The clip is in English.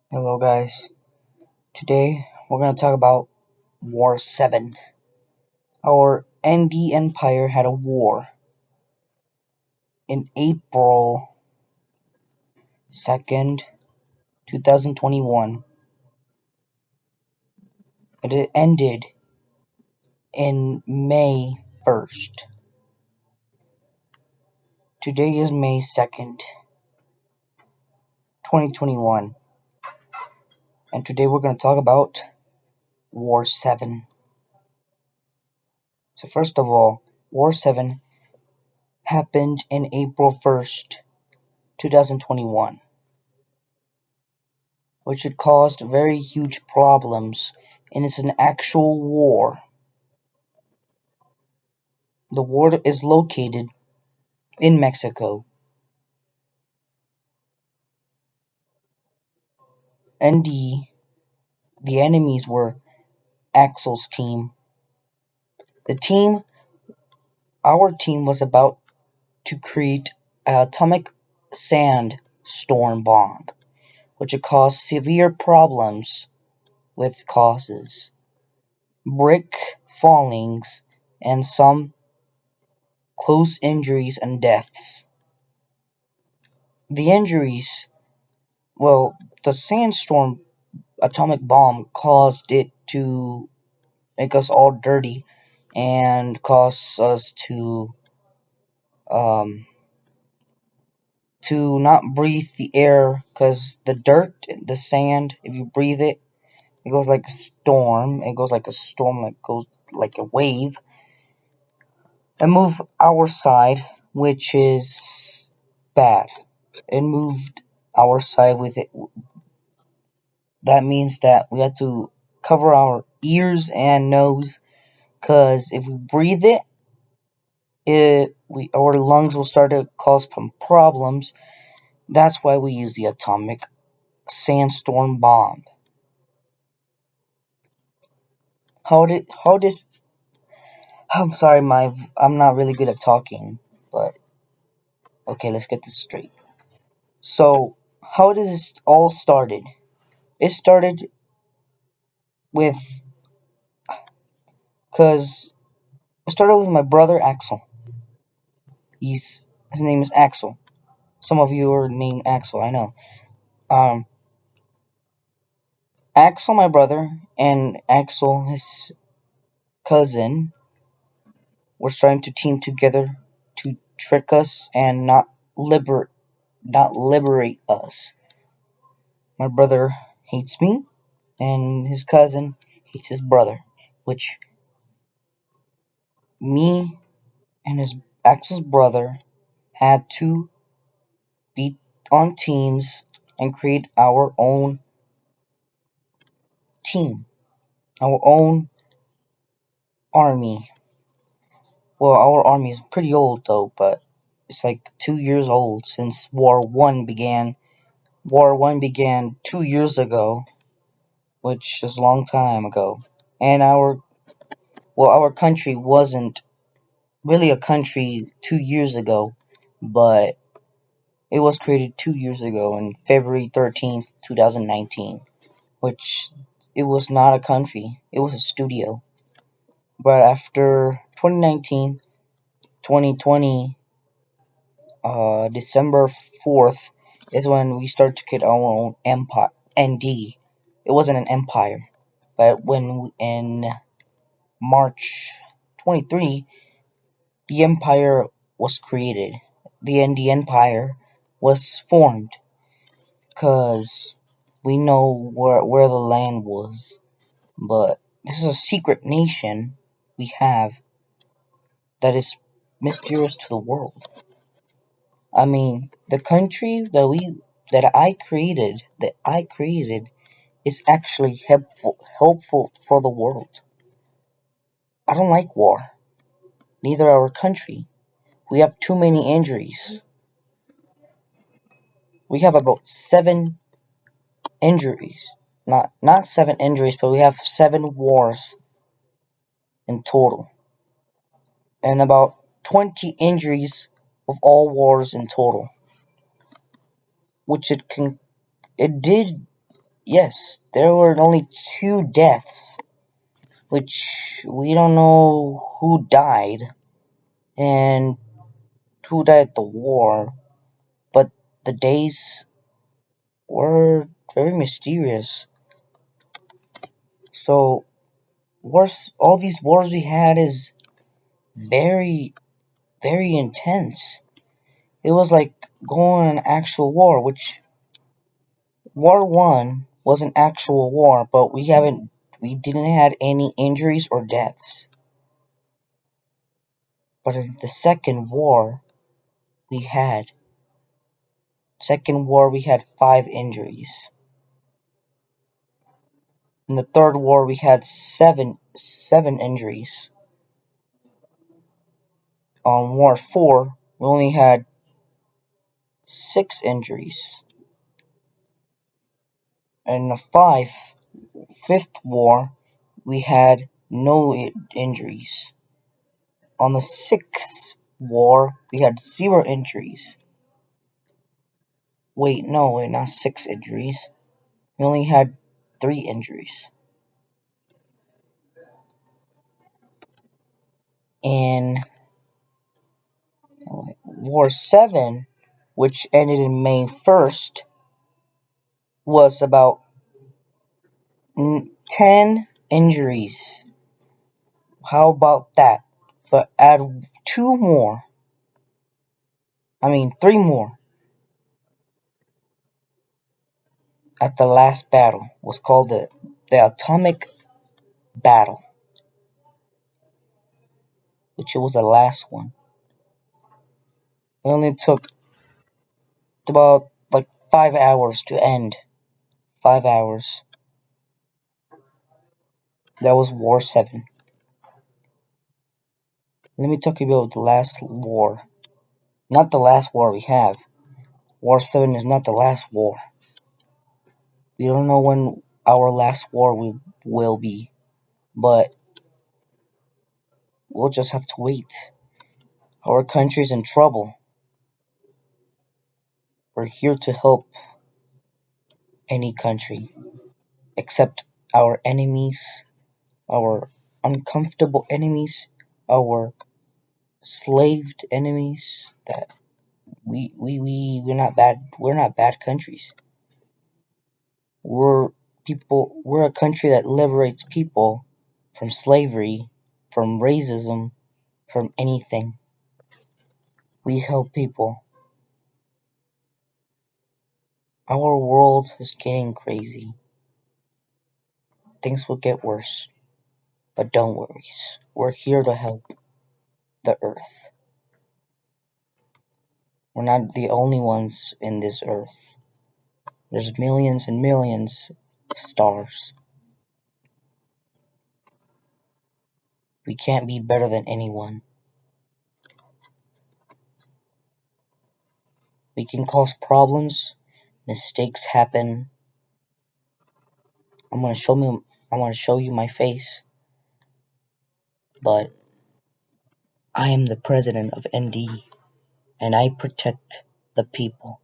Hello guys, today we're going to talk about War 7. Our ND Empire had a war in April 2nd, 2021, but it ended in May 1st. Today is May 2nd, 2021, and today we're going to talk about War 7. So first of all, War 7 happened in April 1st, 2021. Which had caused very huge problems, and it's an actual war. The war is located in Mexico. And the enemies were Axel's team. Our team was about to create an atomic sandstorm bomb, which would cause severe problems with causes, brick fallings, and some close injuries and deaths. The injuries, well, the sandstorm atomic bomb caused it to make us all dirty and cause us um, to not breathe the air because the dirt, the sand, if you breathe it, it goes like a storm. It goes like a storm, like goes like a wave, and move our side, which is bad. It moved our side with it. That means that we have to cover our ears and nose, because if we breathe it, our lungs will start to cause some problems. That's why we use the atomic sandstorm bomb. How does I'm sorry, I'm not really good at talking, but okay, let's get this straight. So, how does this all started? It started with cuz it started with my brother Axel. His name is Axel. Some of you are named Axel, I know. Um Axel, my brother, and Axel, his cousin, were trying to team together to trick us and not liberate us. My brother hates me, and his cousin hates his brother, which me and his Axel's brother had to be on teams and create our own team, our own army. Well, our army is pretty old though, but it's like 2 years old since War One began. War One began 2 years ago, which is a long time ago. And our country wasn't really a country 2 years ago, but it was created 2 years ago in February 13th, 2019, which it was not a country, it was a studio. But after 2019, 2020, December 4th is when we started to get our own empire, ND. It wasn't an empire, but when in March 23, the empire was created. The ND Empire was formed because we know where the land was, but this is a secret nation we have that is mysterious to the world. I mean, the country that I created is actually helpful for the world. I don't like war. Neither our country. We have too many injuries. We have about 7 injuries. Not 7 injuries, but we have 7 wars in total. And about 20 injuries of all wars in total. Which it did yes, there were only 2 deaths, which we don't know who died and who died at the war, but the days were very mysterious. So, all these wars we had is very, very intense. It was like going on an actual war, which War One was an actual war, but we didn't have any injuries or deaths. But in the we had second war we had 5 injuries. In the third war we had seven injuries. On War 4 we only had 6 injuries. And in the fifth war we had no injuries. On the sixth war we had 0 injuries. Wait, not 6 injuries. We only had 3 injuries. In War 7, which ended in May 1st, was about 10 injuries. How about that? But add 3 more at the last battle. Was called the Atomic Battle, which it was the last one. It only took about like 5 hours to end. 5 hours. That was War 7. Let me talk about the last war. Not the last war we have. War 7 is not the last war. We don't know when our last war will be, but we'll just have to wait. Our country's in trouble. We're here to help any country, except our enemies, our uncomfortable enemies, our slaved enemies. That we're not bad countries. We're a country that liberates people from slavery, from racism, from anything. We help people. Our world is getting crazy. Things will get worse, but don't worry. We're here to help the earth. We're not the only ones in this earth. There's millions and millions of stars. We can't be better than anyone. We can cause problems. Mistakes happen. I'm gonna show you my face, but I am the president of ND, and I protect the people.